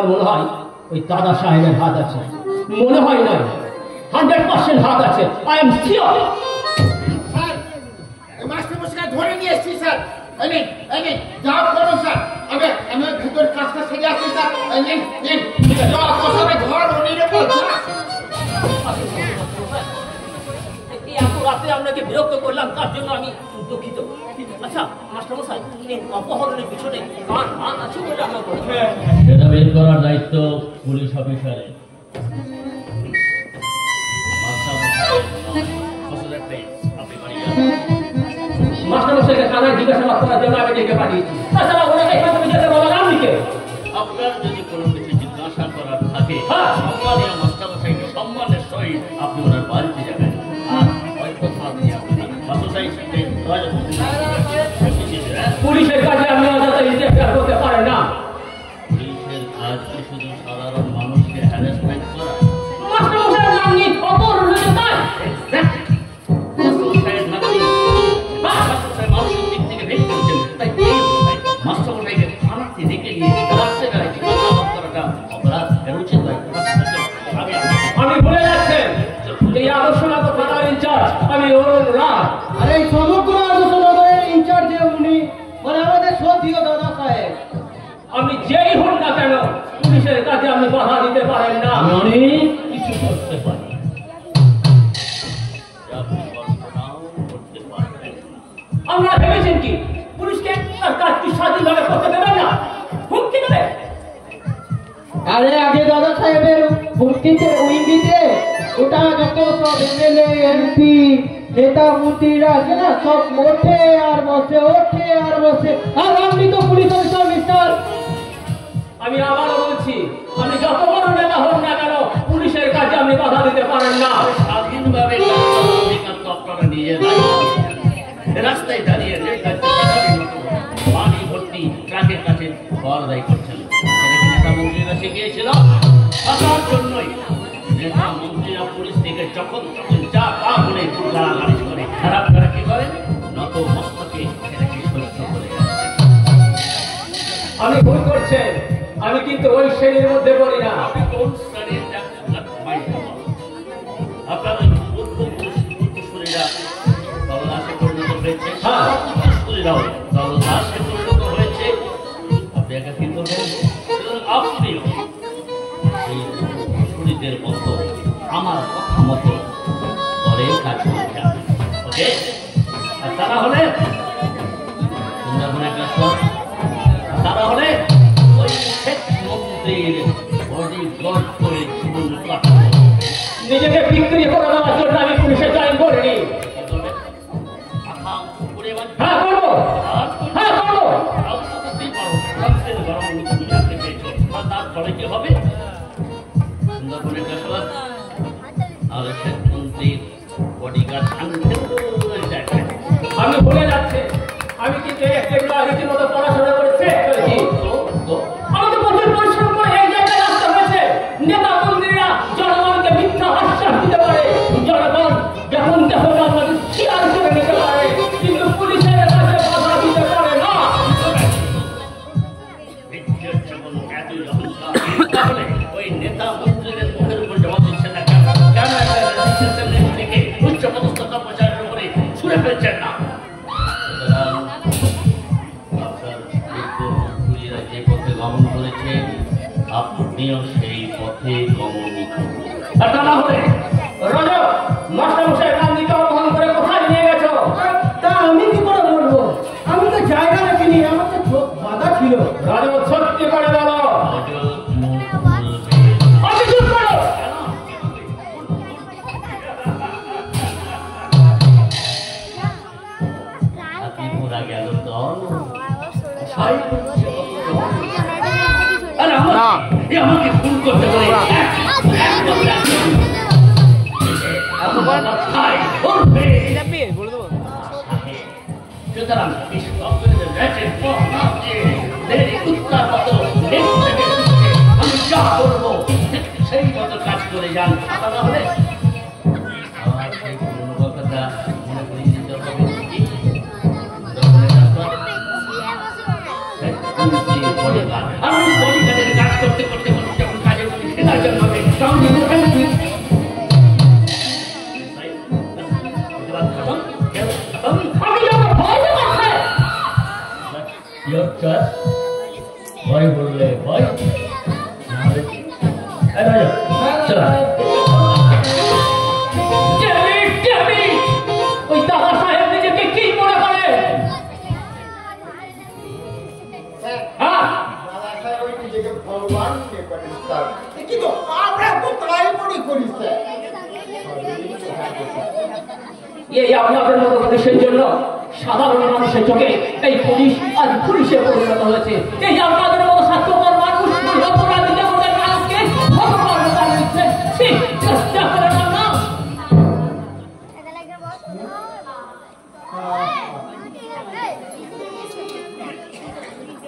মনে হয় ওই দাদা সাহেবের হাত আছে। মনে হয় নয়, 100% হাত আছে। I am sure. স্যার, মাস্টারমশাই ধরে নিয়ে এসেছি স্যার। এই যা করো স্যার। আমি ভিতর কাজটা সেরে আসছি স্যার। এত রাতে আপনাকে বিরক্ত করলাম, তার জন্য আমি দুঃখিত। আচ্ছা মাস্টারমশাই, এই অপহরণের পিছনে কার হাত আছে বলে আমরা বলি? সেটা বের করার দায়িত্ব পুলিশ অফিসারের। মাস্টারমশাইকে থানায় জিজ্ঞাসাবাদ করার জন্য আমি ডেকে পাঠিয়েছি। তাছাড়া ওনাকে এখান থেকে যেতে বলার আমি কে? আপনার যদি কোনো কিছু জিজ্ঞাসা করার থাকে, সম্মানীয় মাস্টারমশাইকে সম্মানের সহিত আপনি ওনার বাড়িতে যাবেন। আর ওই কথা নিয়ে আপনি মাস্টারমশাইয়ের সাথে পুলিশের কাজে আপনি অযথা ইন্টারফেয়ার করতে পারেন না। পুলিশের কাজ কি শুধু সাধারণ মানুষকে হ্যারাসমেন্ট করা? মাস্টারমশাইয়ের নাম নিয়ে খবর রয়েছে তাই? মাস্টারমশাইয়ের নাতি মাস্টারমশাই মানসিক দিক থেকে ভেঙে ফেলছেন, তাই মাস্টারমশাইকে থানাতে ডেকে নিয়ে রাস্তায় জিজ্ঞাসাবাদ করাটা অপরাধ। এর উচিত নয়। আমি বলে যাচ্ছেন এই আদর্শনাথ থানার ইনচার্জ আমি অরুণ রায়। আর এই সমগ্র আদর্শনগরের ইনচার্জ উনি, মানে আমাদের শ্রদ্ধেয় দাদা সাহেব। আপনি যেই হন না কেন, পুলিশের কাছে আপনি বাধা দিতে পারেন না। আমি অনেক কিছু করতে পারি, আমরা ভেবেছেন কি পুলিশকে তার কাজটি স্বাধীনভাবে করতে দেবেন না? হুমকি দেবে? আরে আগে দাদা সাহেবের হুমকিতে উইঙ্গিতে ওটা যত সব এমএলএ এমপি নেতা মন্ত্রীরা আছে না, সব ওঠে আর বসে, ওঠে আর বসে। আর আপনি তো পুলিশ অফিসার মিস্টার। আমি আবারও বলছি, আমি যত বড় নেতা হন না কেন, পুলিশের কাজে আপনি বাধা দিতে পারেন না। স্বাধীনভাবে আপনারা নিয়ে রাস্তায় দাঁড়িয়ে পানি ভর্তি ট্রাকের কাছে ঘর আদায় করছেন। নেতা মন্ত্রীরা শিখিয়েছিল থাকার জন্যই। নেতা মন্ত্রীরা পুলিশ থেকে যখন তখন যা পা বলে গালাগালি করে, আর আপনারা কি করেন? নত মস্তকে এটাকে সহ্য করে যাচ্ছেন। আমি ভুল করছেন, আমি কিন্তু ওই শ্রেণীর মধ্যে বলি না। আপনি কোন শ্রেণীর আপনার পূর্বপুরুষরা দলদাসে পরিণত হয়েছে, পুত্রস্ত্রীরাও দলদাসে পরিণত হয়েছে। আপনি একাকিত্ব হন, আপনিও এই শরীরের মতো আমার কথা মতো দলের কাজ করতে হবে। ওকে? আর তারা হলে সুন্দরবনের কাজ, তারা হলে ওই শেখ মন্ত্রীর বডি গার্ড করে জীবন কাটাবে। নিজেকে বিক্রি করে দেওয়ার জন্য আমি পুলিশে জয়েন করিনি। হ্যাঁ করবো, হ্যাঁ করবো। তারপরে কি হবে? সুন্দরবনের চাষাবাদ আর শেখ মন্ত্রীর বডিগার্ড আমি ভুলে যাচ্ছে, আমি কিন্তু রীতিমতো পড়াশোনা করে শেষ করেছি। আমাকে প্রচুর পরিশ্রম করে এই জায়গায় আসতে হয়েছে। নেতা মন্ত্রীরা জনগণকে মিথ্যা আশ্বাস দিতে পারে, জনগণ যেমন তেমন আমাদের শিয়ার করে নিতে পারে, কিন্তু পুলিশের কাছে বাধা দিতে পারে না। ওই নেতা মন্ত্রীদের মুখের উপর জমা দিচ্ছেন না কেন? কেন থেকে উচ্চ পদস্থ কর্মচারীর উপরে ছুড়ে ফেলছেন না? যে পথে গমন করেছে আপনিও সেই পথে গমন করুন। আর তা না হলে রজব মাস্টারমশাই নাম দিকে অপহরণ করে কোথায় নিয়ে গেছো? তা আমি কি করে বলবো? আমি তো জায়গা রাখিনি, আমার তো বাধা ছিল। রজব সত্যি করে বলো। আমি চুপ করো। আপনি ঘোরা গেল দল আমাকে খুন করতে পারে। সুতরাং আমি যা করবো সেই মতো কাজ করে যান। তাহলে আমার সেই পুরনো কথা মনে করিয়ে দিতে হবে। আমি বডিগার্ডের কাজ করতে করতে লজ্জার ভয় বললে ভয় ওই দাদা সাহেব নিজেকে কি মনে করে? হ্যাঁ দাদা সাহেব ওই নিজেকে ভগবান মনে করেন স্যার, কিন্তু আমরা তো তাই মনে করি স্যার। এই আপনাদের মতো পুলিশের জন্য সাধারণ মানুষের চোখে এই পুলিশ আজ পুলিশে পরিণত হয়েছে। এই আপনাদের মতো স্বাস্থ্যকর মানুষ অপরাধীদের মতো মানুষকে ভগবান দিচ্ছে। চেষ্টা করে না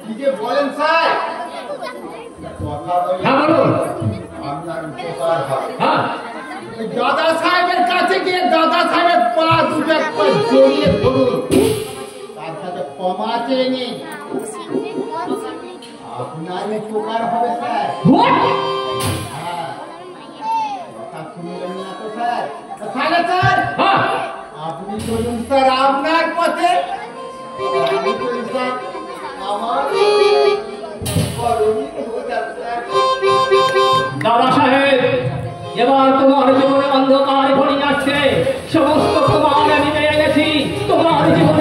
কি যে বলেন স্যার, কথা বলি হ্যাঁ বলুন। আপনার উপকার হয়। হ্যাঁ ওই দাদা সাহেবের কাছে গিয়ে দাদা সাহেবের পা দুটো একবার জড়িয়ে ধরুন, তার সাথে ক্ষমা চেয়ে নিন, আপনার উপকার হবে স্যার। What? হ্যাঁ, কথা শুনলেন না তো স্যার? তাহলে স্যার হ্যাঁ আপনি চলুন স্যার আপনার পথে, আমি চলি স্যার আমার করণীয় হয়ে যাবে স্যার। দাদা সাহেব, এবার তোমার জীবনে অন্ধকার ঘড়ি যাচ্ছে, সমস্ত তোমার আমি পেয়ে গেছি। তোমার জীবনে